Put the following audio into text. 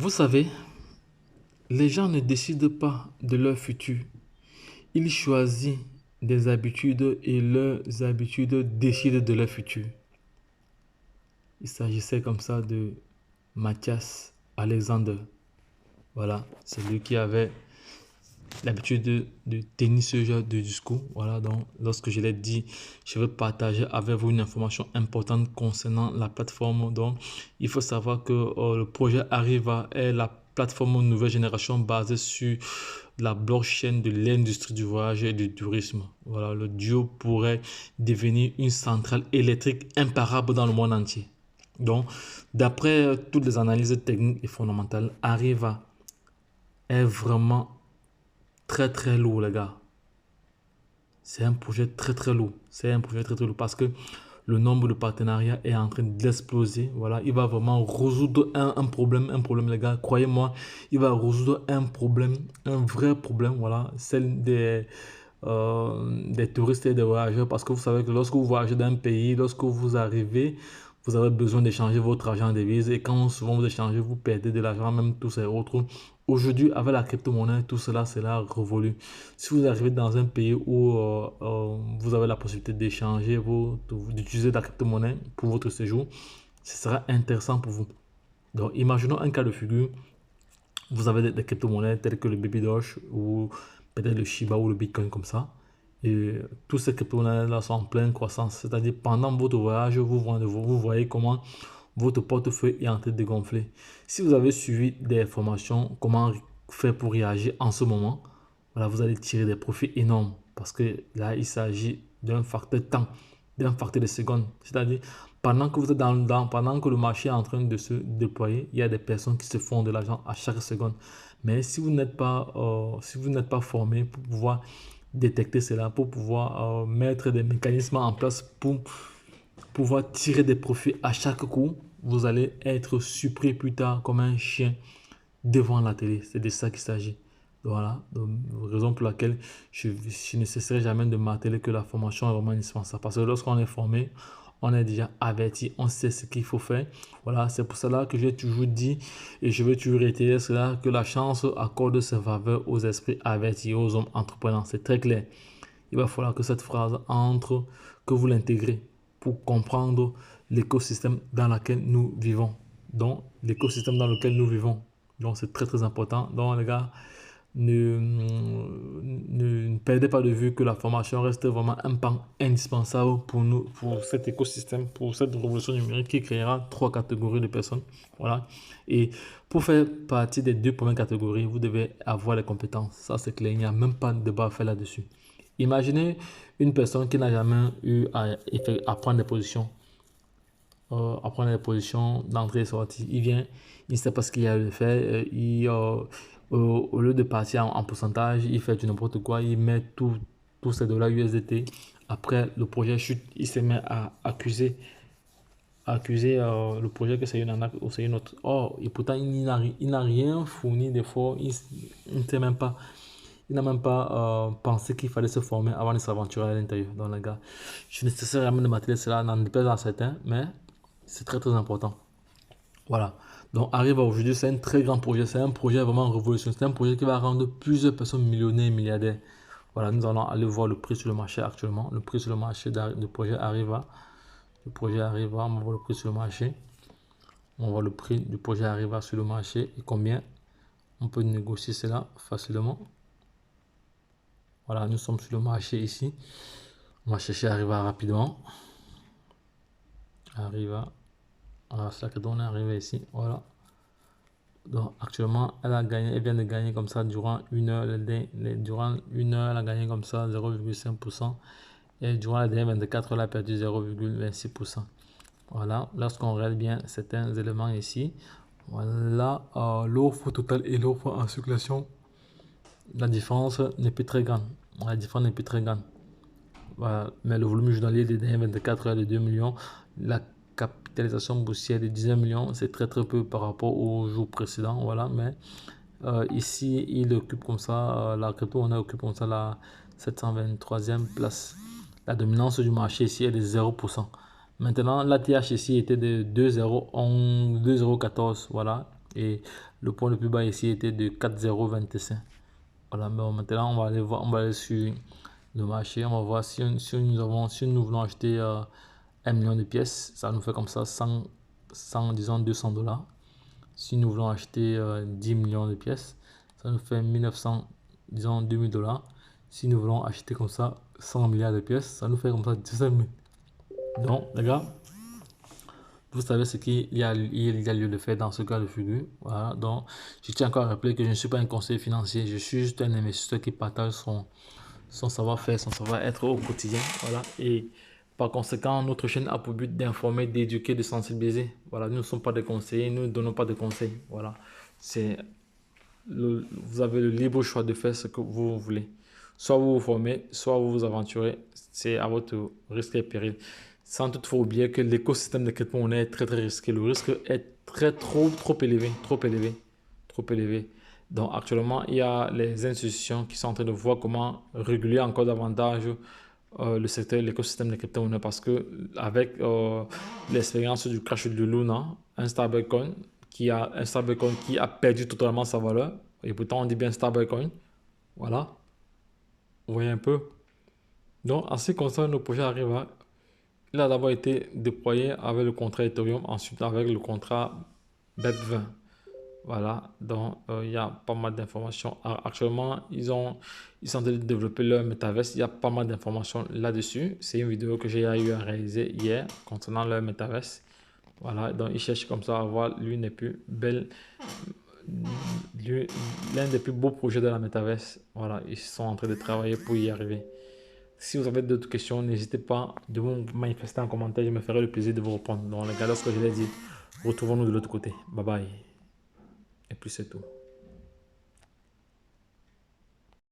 Vous savez, les gens ne décident pas de leur futur. Ils choisissent des habitudes et leurs habitudes décident de leur futur. Il s'agissait comme ça de Mathias Alexander. Voilà, c'est lui qui avait l'habitude de tenir ce genre de discours. Voilà, donc lorsque je l'ai dit, je veux partager avec vous une information importante concernant la plateforme. Donc, il faut savoir que le projet Arriva est la plateforme nouvelle génération basée sur la blockchain de l'industrie du voyage et du tourisme. Voilà, le duo pourrait devenir une centrale électrique imparable dans le monde entier. Donc, d'après toutes les analyses techniques et fondamentales, Arriva est vraiment très lourd, les gars. C'est un projet très lourd. C'est un projet très lourd parce que le nombre de partenariats est en train d'exploser. Voilà, il va vraiment résoudre un problème, les gars. Croyez-moi, il va résoudre un problème, un vrai problème. Voilà, celle des touristes et des voyageurs. Parce que vous savez que lorsque vous voyagez d'un pays, lorsque vous arrivez, vous avez besoin d'échanger votre argent en devise. Et quand souvent vous échangez, vous perdez de l'argent, même tous ces autres. Aujourd'hui, avec la crypto-monnaie, tout cela, c'est là révolu. Si vous arrivez dans un pays où vous avez la possibilité d'échanger, d'utiliser la crypto-monnaie pour votre séjour, ce sera intéressant pour vous. Donc, imaginons un cas de figure. Vous avez des crypto-monnaies telles que le Baby Doge ou peut-être le Shiba ou le Bitcoin comme ça. Et tous ces crypto-monnaies-là sont en pleine croissance. C'est-à-dire, pendant votre voyage, vous voyez comment votre portefeuille est en train de gonfler. Si vous avez suivi des formations, comment faire pour réagir en ce moment, voilà, vous allez tirer des profits énormes. Parce que là, il s'agit d'un facteur temps, d'un facteur de seconde. C'est-à-dire, pendant que vous êtes pendant que le marché est en train de se déployer, il y a des personnes qui se font de l'argent à chaque seconde. Mais si vous n'êtes pas formé pour pouvoir détecter cela, pour pouvoir mettre des mécanismes en place pour pouvoir tirer des profits à chaque coup, vous allez être surpris plus tard comme un chien devant la télé. C'est de ça qu'il s'agit. Voilà, donc, raison pour laquelle je ne cesserai jamais de marteler que la formation est vraiment indispensable. Parce que lorsqu'on est formé, on est déjà averti, on sait ce qu'il faut faire. Voilà, c'est pour cela que j'ai toujours dit et je veux toujours réitérer cela, que la chance accorde ses faveurs aux esprits avertis, aux hommes entrepreneurs. C'est très clair. Il va falloir que cette phrase entre, que vous l'intégrez pour comprendre l'écosystème dans lequel nous vivons. Donc, l'écosystème dans lequel nous vivons. Donc, c'est très important. Donc, les gars, ne perdez pas de vue que la formation reste vraiment un pan indispensable pour nous, pour cet écosystème, pour cette révolution numérique qui créera trois catégories de personnes. Voilà. Et pour faire partie des deux premières catégories, vous devez avoir les compétences. Ça, c'est clair. Il n'y a même pas de débat à faire là-dessus. Imaginez une personne qui n'a jamais eu à prendre des positions, d'entrée et sortie. Il vient, il ne sait pas ce qu'il y a à le faire. Au lieu de partir en pourcentage, il fait du n'importe quoi. Il met tous ses dollars USDT. Après, le projet chute. Il se met à accuser le projet que c'est une arnaque ou c'est une autre. Or, et pourtant, il n'a rien fourni d'effort. Il ne sait même pas. Il n'a même pas pensé qu'il fallait se former avant de s'aventurer à l'intérieur. Donc, les gars, je ne cesserai jamais de m'atteler cela, n'en déplaise à certains, mais c'est très important. Voilà. Donc, Arriva aujourd'hui, c'est un très grand projet. C'est un projet vraiment révolutionnaire. C'est un projet qui va rendre plusieurs personnes millionnaires et milliardaires. Voilà, nous allons aller voir le prix sur le marché actuellement. Le prix sur le marché du projet Arriva. Le projet Arriva, on va voir le prix sur le marché. On va voir le prix du projet Arriva sur le marché et combien on peut négocier cela facilement. Voilà, nous sommes sur le marché ici. On va chercher Arriva rapidement. Arriva. Voilà, c'est là que on est arrivé ici. Voilà. Donc actuellement, elle vient de gagner comme ça durant une heure. Durant une heure, elle a gagné comme ça 0,5%. Et durant la dernière 24 heures, elle a perdu 0,26%. Voilà, lorsqu'on regarde bien certains éléments ici, voilà l'offre totale et l'offre en circulation, la différence n'est plus très grande. La différence n'est plus très grande. Voilà. Mais le volume journalier des dernières 24 heures est de 2 millions. La capitalisation boursière de 19 millions, c'est très peu par rapport au jour précédent. Voilà. Mais ici, il occupe comme ça, la crypto, on occupe comme ça la 723e place. La dominance du marché ici est de 0%. Maintenant, l'ATH ici était de 2,011, 2,014. Voilà. et le point le plus bas ici était de 4,025. Voilà, mais maintenant on va aller voir, on va aller sur le marché, on va voir si nous voulons acheter 1 million de pièces, ça nous fait comme ça 100 disons 200 dollars. Si nous voulons acheter 10 millions de pièces, ça nous fait 1900, disons 2000 dollars. Si nous voulons acheter comme ça 100 milliards de pièces, ça nous fait comme ça 17 000. Donc, les gars, vous savez ce qu'il y a lieu de faire dans ce cas de figure. Voilà, donc je tiens encore à rappeler que je ne suis pas un conseiller financier, je suis juste un investisseur qui partage son savoir-faire, son savoir-être au quotidien. Voilà, et par conséquent, notre chaîne a pour but d'informer, d'éduquer, de sensibiliser. Voilà, nous ne sommes pas des conseillers, nous ne donnons pas de conseils. Voilà, vous avez le libre choix de faire ce que vous voulez. Soit vous vous formez, soit vous vous aventurez. C'est à votre risque et péril. Sans toutefois oublier que l'écosystème de crypto-monnaie est très très risqué. Le risque est trop élevé, trop élevé, trop élevé. Donc actuellement, il y a les institutions qui sont en train de voir comment réguler encore davantage le secteur, l'écosystème des crypto-monnaies parce que avec l'expérience du crash de Luna, un stablecoin qui a perdu totalement sa valeur, et pourtant on dit bien stablecoin, voilà, vous voyez un peu. Donc en ce qui concerne le projet Arriva, il a d'abord été déployé avec le contrat Ethereum, ensuite avec le contrat BEP20. Voilà, donc il y a pas mal d'informations. Actuellement, ils sont en train de développer leur metaverse. Il y a pas mal d'informations là-dessus. C'est une vidéo que j'ai eu à réaliser hier concernant leur metaverse. Voilà, donc ils cherchent comme ça à avoir l'une des plus belles, l'un des plus beaux projets de la metaverse. Voilà, ils sont en train de travailler pour y arriver. Si vous avez d'autres questions, n'hésitez pas de vous manifester en commentaire. Je me ferai le plaisir de vous répondre. Donc, les gars, lorsque je l'ai dit, retrouvons-nous de l'autre côté. Bye bye. Et puis c'est tout.